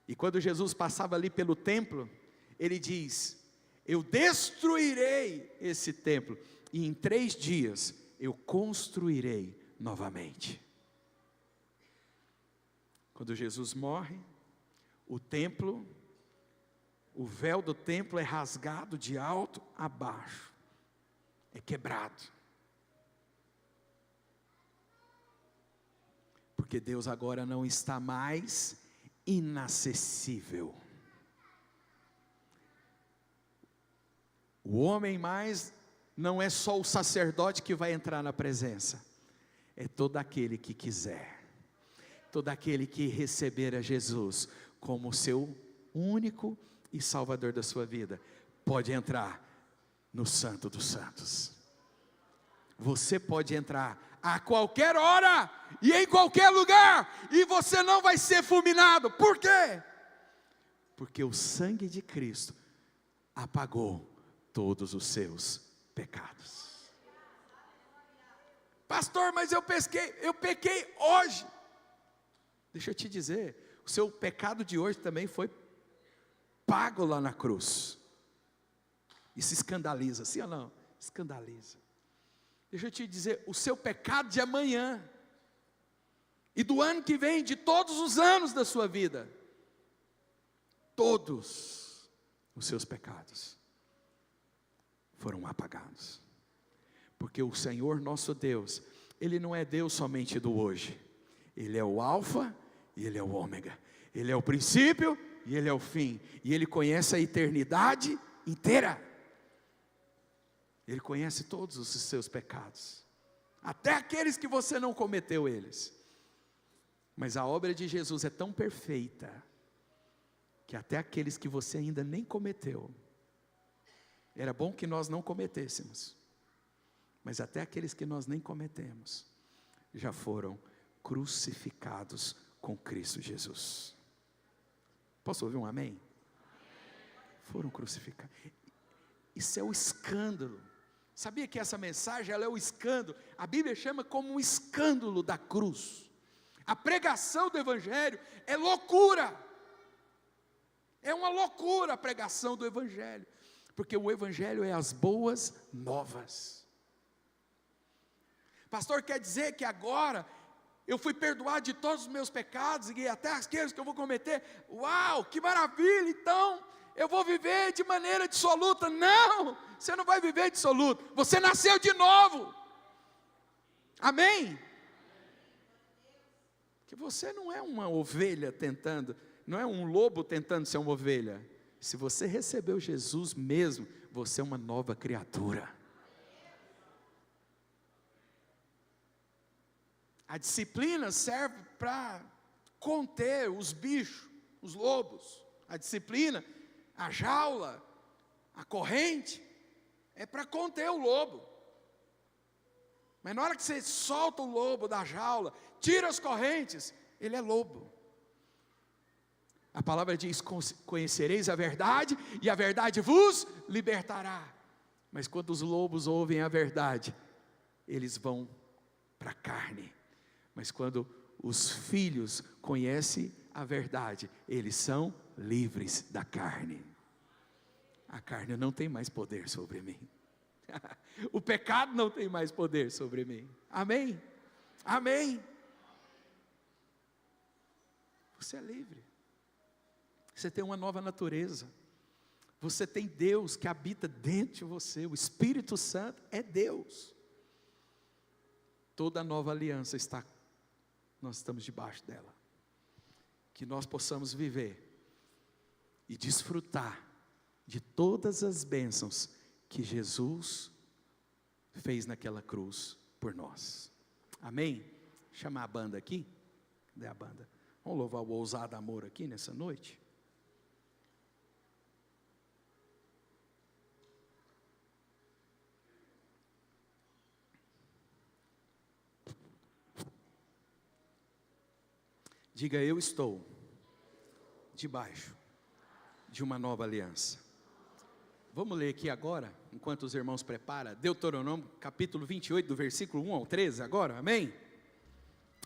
E quando Jesus passava ali pelo templo, ele diz: eu destruirei esse templo, e em 3 dias eu construirei novamente. Quando Jesus morre, o templo, o véu do templo é rasgado de alto a baixo, é quebrado. Porque Deus agora não está mais inacessível. O homem mais não é só o sacerdote que vai entrar na presença, é todo aquele que quiser, todo aquele que receber a Jesus como seu único e salvador da sua vida, pode entrar no Santo dos Santos. Você pode entrar a qualquer hora e em qualquer lugar, e você não vai ser fulminado. Por quê? Porque o sangue de Cristo apagou todos os seus pecados. Pastor, mas eu pequei hoje. Deixa eu te dizer, o seu pecado de hoje também foi pago lá na cruz. E se escandaliza, sim ou não? Escandaliza. Deixa eu te dizer, o seu pecado de amanhã e do ano que vem, de todos os anos da sua vida, todos os seus pecados foram apagados. Porque o Senhor nosso Deus, Ele não é Deus somente do hoje, Ele é o alfa e Ele é o ômega, Ele é o princípio e Ele é o fim, e Ele conhece a eternidade inteira, Ele conhece todos os seus pecados, até aqueles que você não cometeu eles. Mas a obra de Jesus é tão perfeita, que até aqueles que você ainda nem cometeu, era bom que nós não cometêssemos, mas até aqueles que nós nem cometemos, já foram crucificados com Cristo Jesus. Posso ouvir um amém? Foram crucificados. Isso é o escândalo. Sabia que essa mensagem, ela é o escândalo? A Bíblia chama como um escândalo da cruz. A pregação do Evangelho é loucura. É uma loucura a pregação do Evangelho, porque o Evangelho é as boas novas. Pastor, quer dizer que agora eu fui perdoado de todos os meus pecados, e até aqueles que eu vou cometer? Uau, que maravilha, então eu vou viver de maneira dissoluta. Não, você não vai viver dissoluto, você nasceu de novo. Amém? Que você não é uma ovelha tentando, não é um lobo tentando ser uma ovelha. Se você recebeu Jesus mesmo, você é uma nova criatura. A disciplina serve para conter os bichos, os lobos. A disciplina, a jaula, a corrente, é para conter o lobo. Mas na hora que você solta o lobo da jaula, tira as correntes, ele é lobo. A palavra diz: conhecereis a verdade, e a verdade vos libertará. Mas quando os lobos ouvem a verdade, eles vão para a carne. Mas quando os filhos conhecem a verdade, eles são livres da carne. A carne não tem mais poder sobre mim. O pecado não tem mais poder sobre mim. Amém? Amém? Você é livre. Você tem uma nova natureza. Você tem Deus que habita dentro de você. O Espírito Santo é Deus. Toda nova aliança nós estamos debaixo dela. Que nós possamos viver e desfrutar de todas as bênçãos que Jesus fez naquela cruz por nós. Amém? Chamar a banda aqui. Cadê a banda? Vamos louvar o ousado amor aqui nessa noite? Diga: eu estou debaixo de uma nova aliança. Vamos ler aqui agora, enquanto os irmãos preparam, Deuteronômio capítulo 28, do versículo 1 ao 13 agora, amém?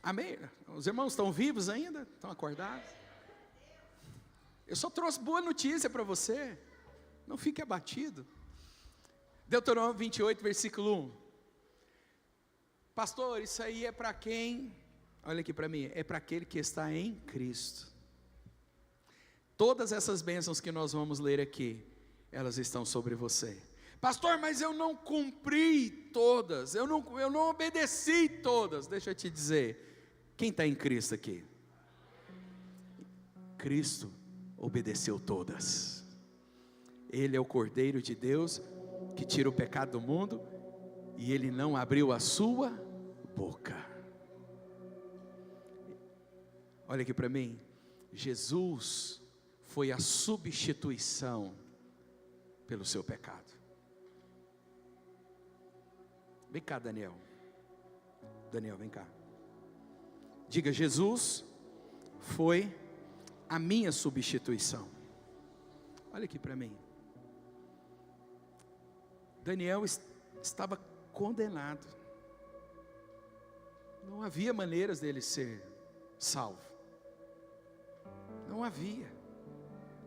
Amém? Os irmãos estão vivos ainda? Estão acordados? Eu só trouxe boa notícia para você, não fique abatido. Deuteronômio 28, versículo 1. Pastor, isso aí é para quem? Olha aqui para mim, é para aquele que está em Cristo. Todas essas bênçãos que nós vamos ler aqui, elas estão sobre você. Pastor, mas eu não cumpri todas, eu não obedeci todas. Deixa eu te dizer, quem está em Cristo aqui? Cristo obedeceu todas. Ele é o Cordeiro de Deus, que tira o pecado do mundo, e Ele não abriu a sua boca. Olha aqui para mim, Jesus foi a substituição pelo seu pecado. Vem cá, Daniel. Daniel, vem cá. Diga: Jesus foi a minha substituição. Olha aqui para mim. Daniel estava condenado. Não havia maneiras dele ser salvo. Não havia.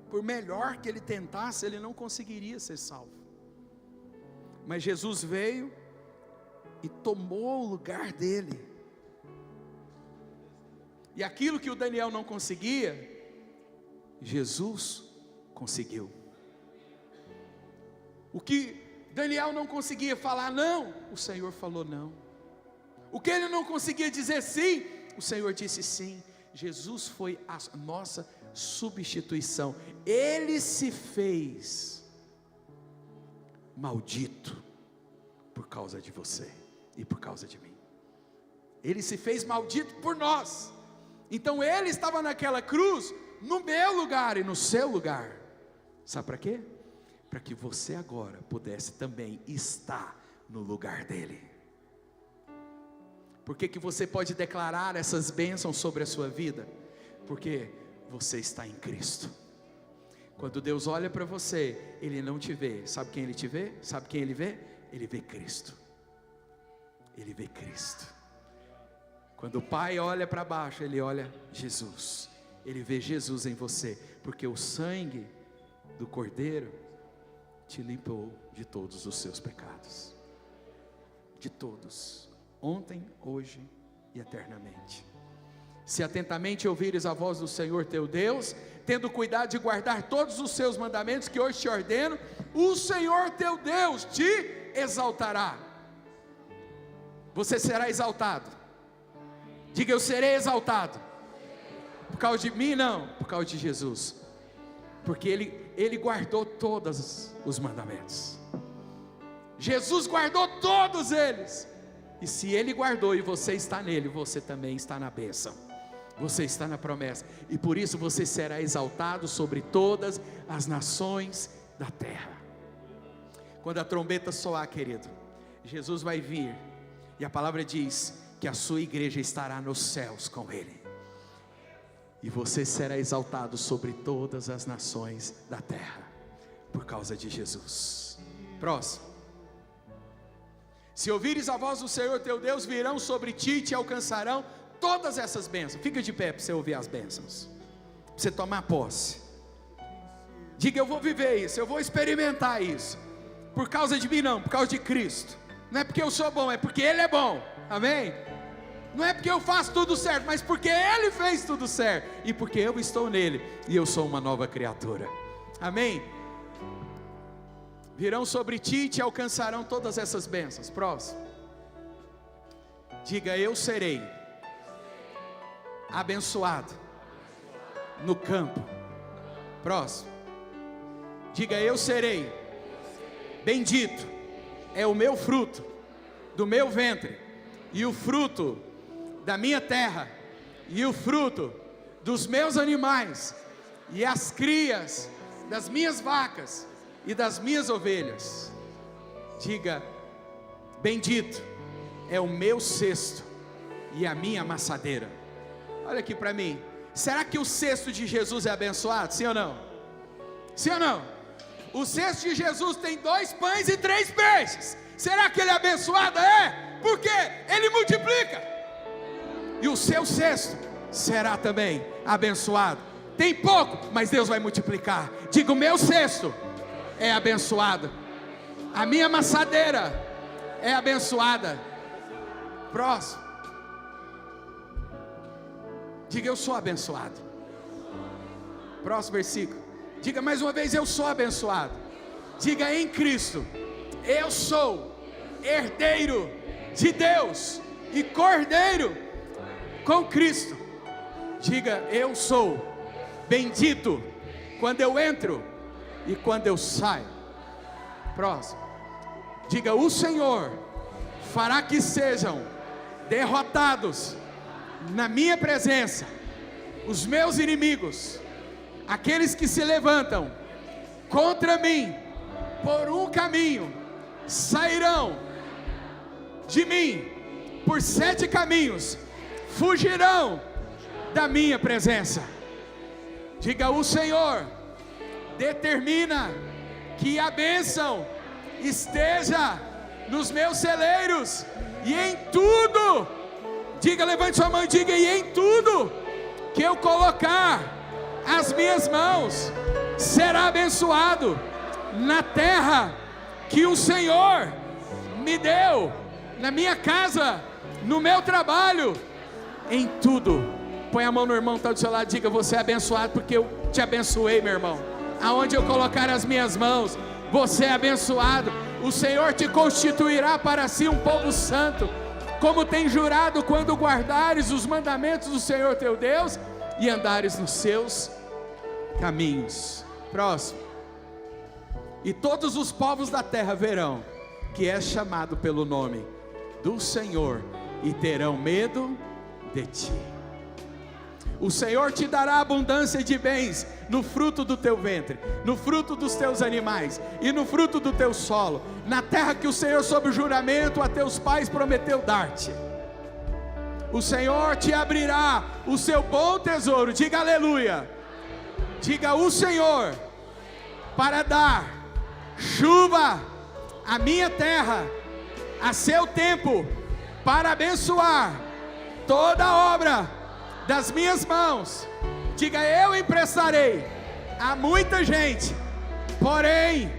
Por melhor que ele tentasse, ele não conseguiria ser salvo. Mas Jesus veio e tomou o lugar dele. E aquilo que o Daniel não conseguia, Jesus conseguiu. O que Daniel não conseguia falar não, o Senhor falou não. O que ele não conseguia dizer sim, o Senhor disse sim. Jesus foi a nossa substituição. Ele se fez maldito por causa de você e por causa de mim. Ele se fez maldito por nós. Então ele estava naquela cruz, no meu lugar e no seu lugar. Sabe para quê? Para que você agora pudesse também estar no lugar dele. Por que você pode declarar essas bênçãos sobre a sua vida? Porque você está em Cristo. Quando Deus olha para você, Ele não te vê. Sabe quem Ele te vê? Sabe quem Ele vê? Ele vê Cristo. Ele vê Cristo. Quando o Pai olha para baixo, Ele olha Jesus. Ele vê Jesus em você, porque o sangue do Cordeiro te limpou de todos os seus pecados. De todos. Ontem, hoje e eternamente. Se atentamente ouvires a voz do Senhor teu Deus, tendo cuidado de guardar todos os seus mandamentos que hoje te ordeno, o Senhor teu Deus te exaltará. Você será exaltado. Diga: eu serei exaltado. Por causa de mim? Não, por causa de Jesus. Porque Ele guardou todos os mandamentos. Jesus guardou todos eles. E se Ele guardou e você está nele, você também está na bênção. Você está na promessa. E por isso você será exaltado sobre todas as nações da terra. Quando a trombeta soar, querido, Jesus vai vir. E a palavra diz que a sua igreja estará nos céus com Ele. E você será exaltado sobre todas as nações da terra, por causa de Jesus. Próximo. Se ouvires a voz do Senhor teu Deus, virão sobre ti e te alcançarão todas essas bênçãos. Fica de pé para você ouvir as bênçãos, para você tomar posse. Diga: eu vou viver isso, eu vou experimentar isso. Por causa de mim não, por causa de Cristo. Não é porque eu sou bom, é porque Ele é bom. Amém? Não é porque eu faço tudo certo, mas porque Ele fez tudo certo. E porque eu estou nele e eu sou uma nova criatura. Amém? Virão sobre ti e te alcançarão todas essas bênçãos. Próximo. Diga: eu serei abençoado no campo. Próximo. Diga: eu serei bendito. É o meu fruto do meu ventre, e o fruto da minha terra, e o fruto dos meus animais, e as crias das minhas vacas e das minhas ovelhas. Diga: bendito é o meu cesto e a minha amassadeira. Olha aqui para mim. Será que o cesto de Jesus é abençoado? Sim ou não? Sim ou não? O cesto de Jesus tem 2 pães e 3 peixes. Será que ele é abençoado? É, porque ele multiplica. E o seu cesto será também abençoado. Tem pouco, mas Deus vai multiplicar. Diga: o meu cesto é abençoado, a minha amassadeira é abençoada. Próximo. Diga: eu sou abençoado. Próximo versículo. Diga mais uma vez: eu sou abençoado. Diga: em Cristo eu sou herdeiro de Deus e cordeiro com Cristo. Diga: eu sou bendito quando eu entro e quando eu saio. Próximo. Diga: o Senhor fará que sejam derrotados na minha presença os meus inimigos, aqueles que se levantam contra mim por um caminho, sairão de mim por 7 caminhos, fugirão da minha presença. Diga: o Senhor determina que a bênção esteja nos meus celeiros, e em tudo, diga, levante sua mão e diga: e em tudo que eu colocar as minhas mãos será abençoado na terra que o Senhor me deu, na minha casa, no meu trabalho, em tudo Põe a mão no irmão que está do seu lado, diga: você é abençoado porque eu te abençoei, meu irmão. Aonde eu colocar as minhas mãos, você é abençoado. O Senhor te constituirá para si um povo santo, como tem jurado, quando guardares os mandamentos do Senhor teu Deus e andares nos seus caminhos. Próximo. E todos os povos da terra verão que és chamado pelo nome do Senhor e terão medo de ti. O Senhor te dará abundância de bens no fruto do teu ventre, no fruto dos teus animais e no fruto do teu solo, na terra que o Senhor, sob juramento a teus pais, prometeu dar-te. O Senhor te abrirá o seu bom tesouro, diga aleluia, diga o Senhor, para dar chuva à minha terra, a seu tempo, para abençoar toda a obra das minhas mãos. Diga: eu emprestarei a muita gente, porém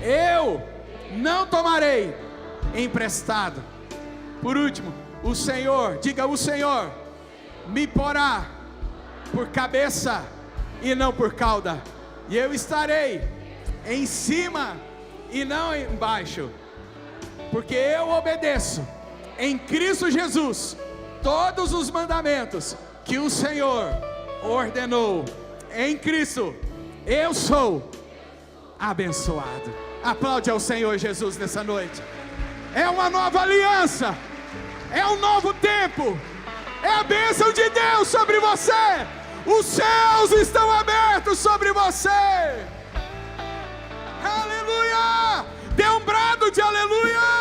eu não tomarei emprestado. Por último, o Senhor, diga: o Senhor me porá por cabeça e não por cauda, e eu estarei em cima e não embaixo, porque eu obedeço em Cristo Jesus todos os mandamentos que o Senhor ordenou. Em Cristo eu sou abençoado. Aplaude ao Senhor Jesus nessa noite. É uma nova aliança, é um novo tempo, é a bênção de Deus sobre você. Os céus estão abertos sobre você. Aleluia! Dê um brado de aleluia!